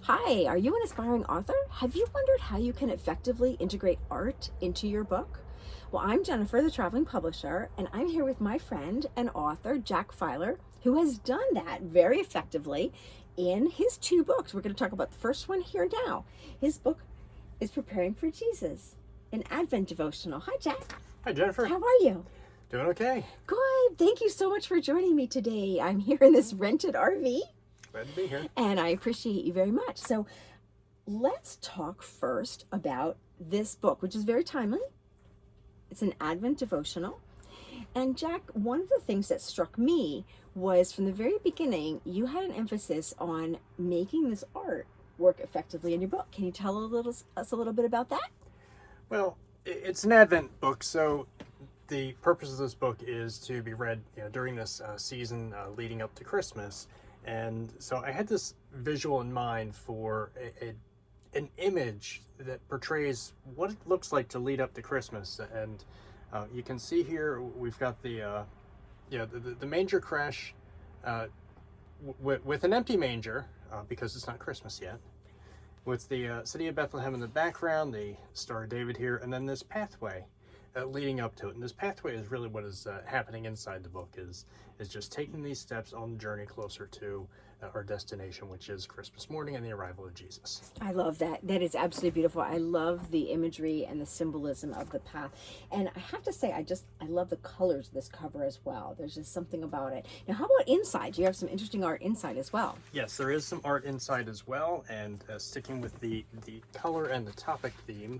Hi, are you an aspiring author? Have you wondered how you can effectively integrate art into your book? Well, I'm Jennifer, the traveling publisher, and I'm here with my friend and author, Jac Filer, who has done that very effectively in his two books. We're going to talk about the first one here now. His book is Preparing for Jesus, an Advent devotional. Hi, Jac. Hi, Jennifer. How are you? Doing okay. Good. Thank you so much for joining me today. I'm here in this rented RV. Glad to be here. And I appreciate you very much. So let's talk first about this book, which is very timely. It's an Advent devotional. And Jac, one of the things that struck me was from the very beginning, you had an emphasis on making this art work effectively in your book. Can you tell us a little bit about that? Well, it's an Advent book, so the purpose of this book is to be read, during this season leading up to Christmas. And so I had this visual in mind for an image that portrays what it looks like to lead up to Christmas. And you can see here we've got the manger crash with an empty manger because it's not Christmas yet. With the city of Bethlehem in the background, the Star of David here, and then this pathway leading up to it. And this pathway is really what is happening inside the book, is just taking these steps on the journey closer to our destination, which is Christmas morning and the arrival of Jesus. I love that. That is absolutely beautiful. I love the imagery and the symbolism of the path. And I have to say, I love the colors of this cover as well. There's just something about it. Now, how about inside? You have some interesting art inside as well. Yes, there is some art inside as well. And sticking with the color and the topic theme,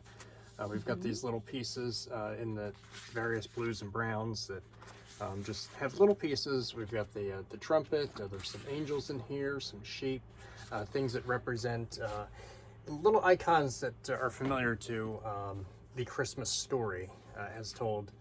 we've got these little pieces in the various blues and browns that just have little pieces. We've got the trumpet, there's some angels in here, some sheep, things that represent little icons that are familiar to the Christmas story as told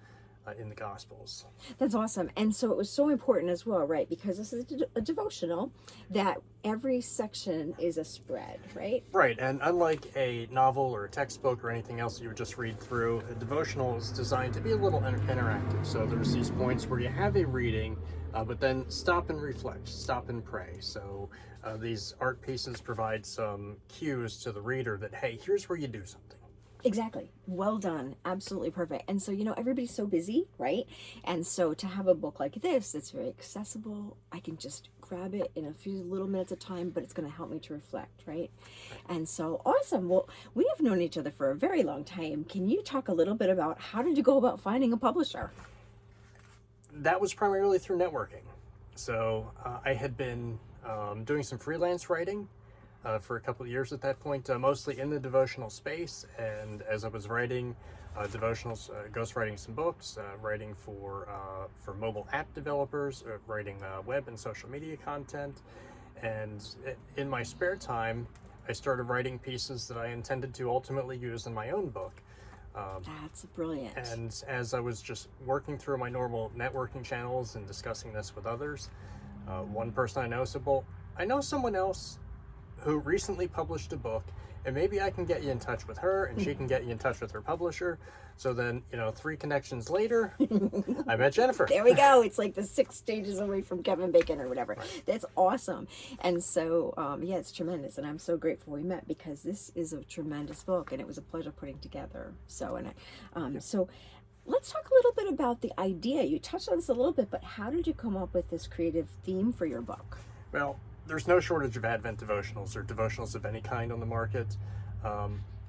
in the Gospels. That's awesome. And so it was so important as well, right? Because this is a devotional that every section is a spread, right? Right, and unlike a novel or a textbook or anything else that you would just read through, a devotional is designed to be a little interactive. So there's these points where you have a reading, but then stop and reflect, stop and pray. So these art pieces provide some cues to the reader that, hey, here's where you do something. Exactly. Well done. Absolutely perfect. And so, everybody's so busy, right? And so to have a book like this that's very accessible, I can just grab it in a few little minutes of time, but it's going to help me to reflect, right? And so awesome. Well, we have known each other for a very long time. Can you talk a little bit about how did you go about finding a publisher? That was primarily through networking. So I had been doing some freelance writing for a couple of years at that point, mostly in the devotional space. And as I was writing devotionals, ghostwriting some books, writing for mobile app developers, writing web and social media content. And in my spare time, I started writing pieces that I intended to ultimately use in my own book. That's brilliant. And as I was just working through my normal networking channels and discussing this with others, one person I know said, well, I know someone else who recently published a book, and maybe I can get you in touch with her and she can get you in touch with her publisher. So then, 3 connections later, I met Jennifer. There we go. It's like the 6 stages away from Kevin Bacon or whatever. Right. That's awesome. And so, it's tremendous. And I'm so grateful we met because this is a tremendous book and it was a pleasure putting together. So, so let's talk a little bit about the idea. You touched on this a little bit, but how did you come up with this creative theme for your book? Well, there's no shortage of Advent devotionals or devotionals of any kind on the market.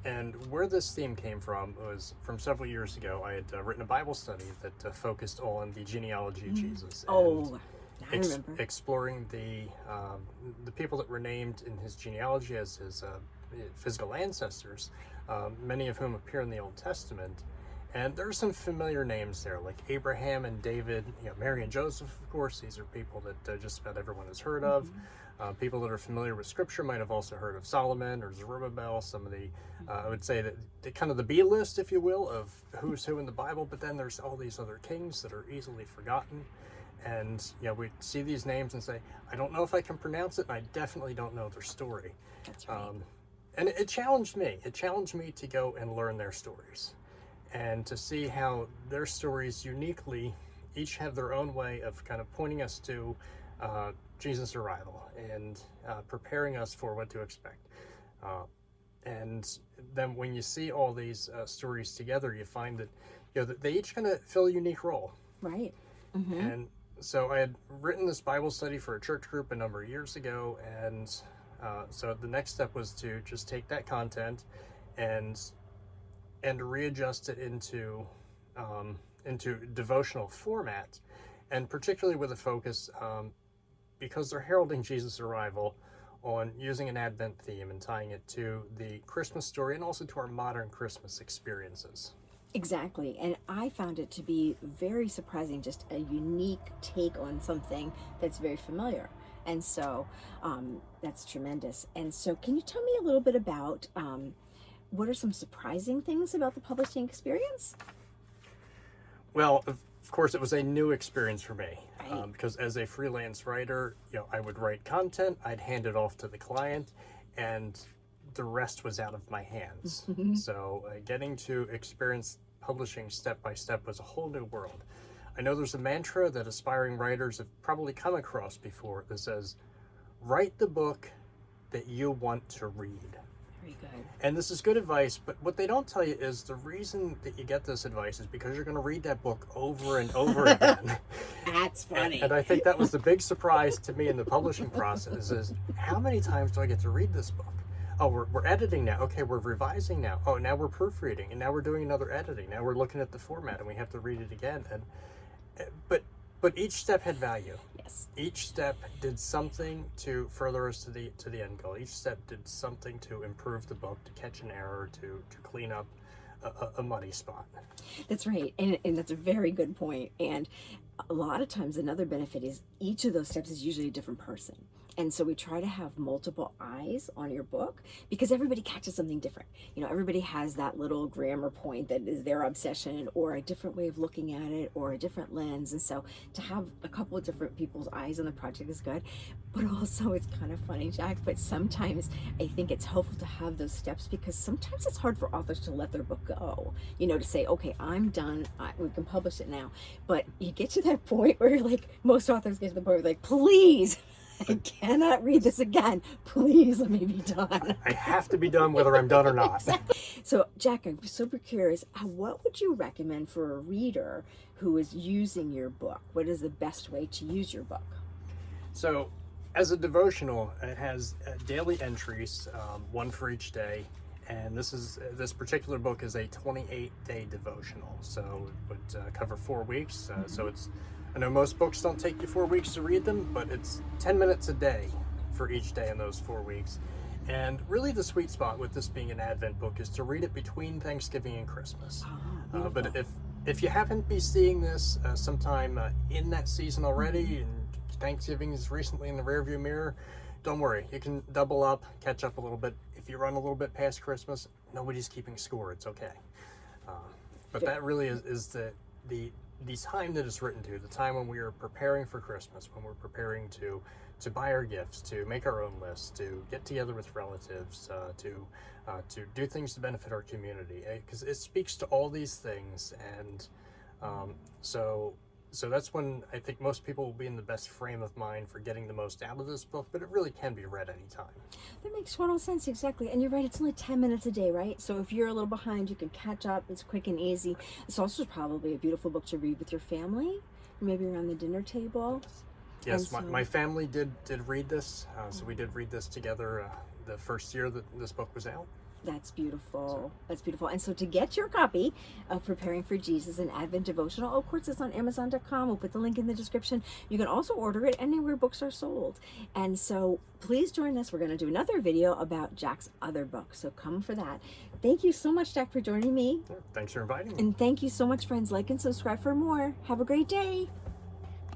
And where this theme came from was from several years ago. I had written a Bible study that focused on the genealogy of Jesus. Oh, I remember. Exploring the people that were named in his genealogy as his physical ancestors, many of whom appear in the Old Testament. And there are some familiar names there, like Abraham and David, Mary and Joseph, of course. These are people that just about everyone has heard of. People that are familiar with Scripture might have also heard of Solomon or Zerubbabel, some of the, I would say, that the kind of the B list, if you will, of who's who in the Bible. But then there's all these other kings that are easily forgotten. And we see these names and say, I don't know if I can pronounce it, and I definitely don't know their story. That's right. And it challenged me. It challenged me to go and learn their stories and to see how their stories uniquely each have their own way of kind of pointing us to Jesus' arrival and preparing us for what to expect. And then when you see all these stories together, you find that that they each kind of fill a unique role. Right. Mm-hmm. And so I had written this Bible study for a church group a number of years ago, and so the next step was to just take that content and readjust it into devotional format, and particularly with a focus, because they're heralding Jesus' arrival, on using an Advent theme and tying it to the Christmas story and also to our modern Christmas experiences. Exactly. And I found it to be very surprising, just a unique take on something that's very familiar. And so that's tremendous. And so can you tell me a little bit about what are some surprising things about the publishing experience? Well, of course, it was a new experience for me. Right. Because as a freelance writer, I would write content, I'd hand it off to the client, and the rest was out of my hands. So getting to experience publishing step by step was a whole new world. I know there's a mantra that aspiring writers have probably come across before that says, write the book that you want to read. Very good. And this is good advice, but what they don't tell you is the reason that you get this advice is because you're going to read that book over and over again. That's funny. And I think that was the big surprise to me in the publishing process is how many times do I get to read this book? Oh, we're editing now. Okay, we're revising now. Oh, now we're proofreading, and now we're doing another editing. Now we're looking at the format, and we have to read it again. And but each step had value. Yes. Each step did something to further us to the end goal. Each step did something to improve the book, to catch an error, to clean up a muddy spot. That's right. And that's a very good point. And a lot of times another benefit is each of those steps is usually a different person. And so we try to have multiple eyes on your book because everybody catches something different. Everybody has that little grammar point that is their obsession, or a different way of looking at it, or a different lens. And so to have a couple of different people's eyes on the project is good. But also it's kind of funny, Jack, but sometimes I think it's helpful to have those steps because sometimes it's hard for authors to let their book go, to say, okay, I'm done. We can publish it now. But you get to that point where you're like, most authors get to the point where they're like, please, I cannot read this again. Please let me be done. I have to be done whether I'm done or not. Exactly. So, Jack, I'm super curious. What would you recommend for a reader who is using your book? What is the best way to use your book? So, as a devotional, it has daily entries, one for each day. And this particular book is a 28-day devotional. So it would cover 4 weeks. So I know most books don't take you 4 weeks to read them, but it's 10 minutes a day for each day in those 4 weeks. And really the sweet spot with this being an Advent book is to read it between Thanksgiving and Christmas. But if you happen to be seeing this sometime in that season already, and Thanksgiving is recently in the rearview mirror, don't worry, you can double up, catch up a little bit. If you run a little bit past Christmas, nobody's keeping score, it's okay. But that really is the time that it's written to, the time when we are preparing for Christmas, when we're preparing to buy our gifts, to make our own lists, to get together with relatives, to do things to benefit our community, because it speaks to all these things. And so that's when I think most people will be in the best frame of mind for getting the most out of this book, but it really can be read anytime. That makes total sense, exactly. And you're right, it's only 10 minutes a day, right? So if you're a little behind, you can catch up. It's quick and easy. It's also probably a beautiful book to read with your family, or maybe around the dinner table. Yes, my family did read this, so we did read this together the first year that this book was out. That's beautiful. That's beautiful. And so to get your copy of Preparing for Jesus, an Advent devotional, of course, it's on Amazon.com. We'll put the link in the description. You can also order it anywhere books are sold. And so please join us. We're going to do another video about Jack's other book. So come for that. Thank you so much, Jack, for joining me. Thanks for inviting me. And thank you so much, friends. Like and subscribe for more. Have a great day.